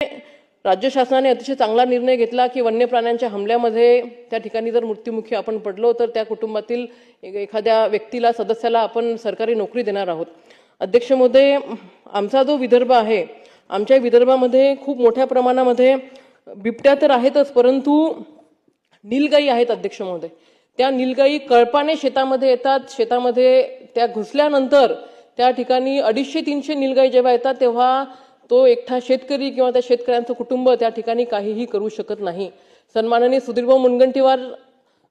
राज्य शासनाने अतिशय चांगला निर्णय घेतला की वन्य प्राण्यांच्या हमल्यामध्ये त्या ठिकाणी जर मृत्युमुखी आपण पडलो तर त्या कुटुंबातील एखाद्या व्यक्तीला सदस्याला आपण सरकारी नोकरी देणार आहोत। अध्यक्ष महोदय, आमचा जो विदर्भ आहे, आमच्या विदर्भामध्ये खूप मोठ्या प्रमाणामध्ये बिबट्या तर आहेतच, परंतु नीलगाई आहेत अध्यक्ष महोदय। त्या नीलगाई कळपाने शेतामध्ये येतात, शेतामध्ये त्या घुसल्यानंतर त्या ठिकाणी 250-300 नीलगाई जेव्हा येतात तेव्हा तो एकटा शेतकरी किंवा त्या शेतकऱ्यांचं कुटुंब त्या ठिकाणी काहीही करू शकत नाही। सन्माननीय सुधीरभाऊ मुनगंटीवार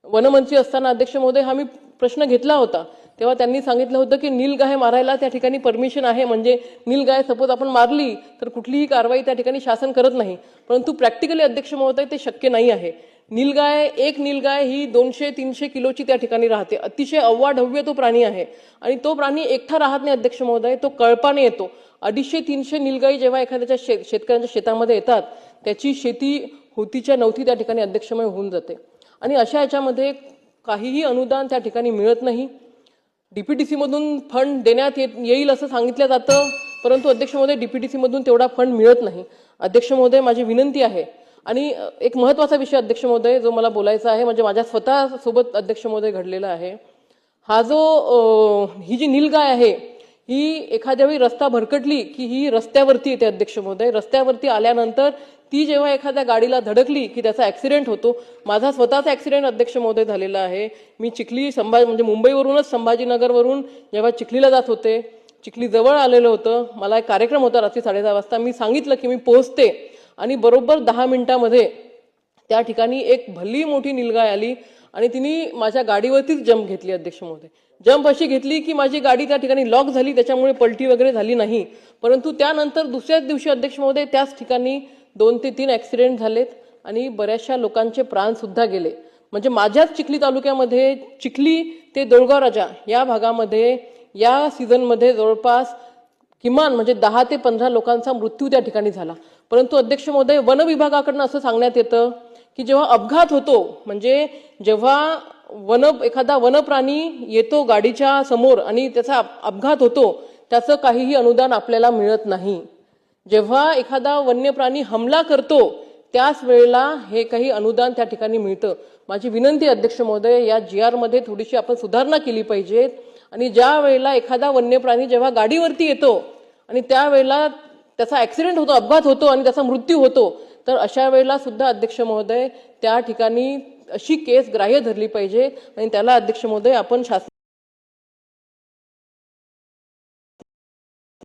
वनमंत्री असताना अध्यक्ष महोदय हा मी प्रश्न घेतला होता, तेव्हा त्यांनी सांगितलं होतं की नीलगाय मारायला त्या ठिकाणी परमिशन आहे, म्हणजे नीलगाय सपोज आपण मारली तर कुठलीही कारवाई त्या ठिकाणी शासन करत नाही, परंतु प्रॅक्टिकली अध्यक्ष महोदय ते शक्य नाही आहे। एक नीलगाय ही 200-300 किलोची त्या ठिकाणी राहते, अतिशय अव्वाढव्य तो प्राणी आहे आणि तो प्राणी एकटा राहत नाही अध्यक्ष महोदय, तो कळपाने येतो। 250-300 नीलगाई जेव्हा एखाद्याच्या शेतकऱ्यांच्या शेतामध्ये येतात त्याची शेती होतीच्या नव्हती त्या ठिकाणी अध्यक्षमय होऊन जाते आणि अशा याच्यामध्ये काहीही अनुदान त्या ठिकाणी मिळत नाही। डीपीटीसी मधून फंड देण्यात येईल असं सांगितलं जातं, परंतु अध्यक्ष महोदय डीपीटीसी मधून तेवढा फंड मिळत नाही। अध्यक्ष महोदय, माझी विनंती आहे आणि एक महत्त्वाचा विषय अध्यक्ष महोदय जो मला बोलायचा आहे, म्हणजे माझ्या स्वतः सोबत अध्यक्ष महोदय घडलेला आहे। हा जो ही जी नीलगाय आहे ही एखाद्या वेळी रस्ता भरकटली की ही रस्त्यावरती येते अध्यक्ष महोदय। रस्त्यावरती आल्यानंतर ती जेव्हा एखाद्या गाडीला धडकली की त्याचा ऍक्सिडेंट होतो। माझा स्वतःचा ऍक्सिडेंट अध्यक्ष महोदय झालेला आहे। मी चिखली म्हणजे मुंबईवरूनच संभाजीनगरवरून जेव्हा चिखलीला जात होते, चिखली जवळ आलेलं होतं, मला एक कार्यक्रम होता रात्री 10:30 वाजता, मी सांगितलं की मी पोहोचते आणि बरोबर 10 मिनिटांमध्ये त्या ठिकाणी एक भली मोठी नीलगाय आली आणि तिने माझ्या गाडीवरतीच जंप घेतली अध्यक्ष महोदय। जंप अशी घेतली की माझी गाडी त्या ठिकाणी लॉक झाली, त्याच्यामुळे पलटी वगैरे झाली नाही, परंतु त्यानंतर दुसऱ्याच दिवशी अध्यक्ष महोदय त्याच ठिकाणी 2 ते 3 ऍक्सिडेंट झालेत आणि बऱ्याचशा लोकांचे प्राण सुद्धा गेले। म्हणजे माझ्याच चिखली तालुक्यामध्ये चिखली ते दोळगाव राजा या भागामध्ये या सीझनमध्ये जवळपास किमान म्हणजे 10 ते 15 लोकांचा मृत्यू त्या ठिकाणी झाला। परंतु अध्यक्ष महोदय, वन विभागाकडून असं सांगण्यात येतं की जेव्हा अपघात होतो, म्हणजे जेव्हा एखादा वनप्राणी येतो गाडीच्या समोर आणि त्याचा अपघात होतो, त्याचं काहीही अनुदान आपल्याला मिळत नाही। जेव्हा एखादा वन्य प्राणी हमला करतो त्याच वेळेला हे काही अनुदान त्या ठिकाणी मिळतं। माझी विनंती अध्यक्ष महोदय, या GR मध्ये थोडीशी आपण सुधारणा केली पाहिजे आणि ज्या वेळेला एखादा वन्य प्राणी जेव्हा गाडीवरती येतो आणि त्यावेळेला त्याचा ऍक्सिडेंट होतो, अपघात होतो आणि त्याचा मृत्यू होतो, तर अशा वेळेला सुद्धा अध्यक्ष महोदय त्या ठिकाणी अशी केस ग्राह्य धरली पाहिजे आणि त्याला अध्यक्ष महोदय आपण शासन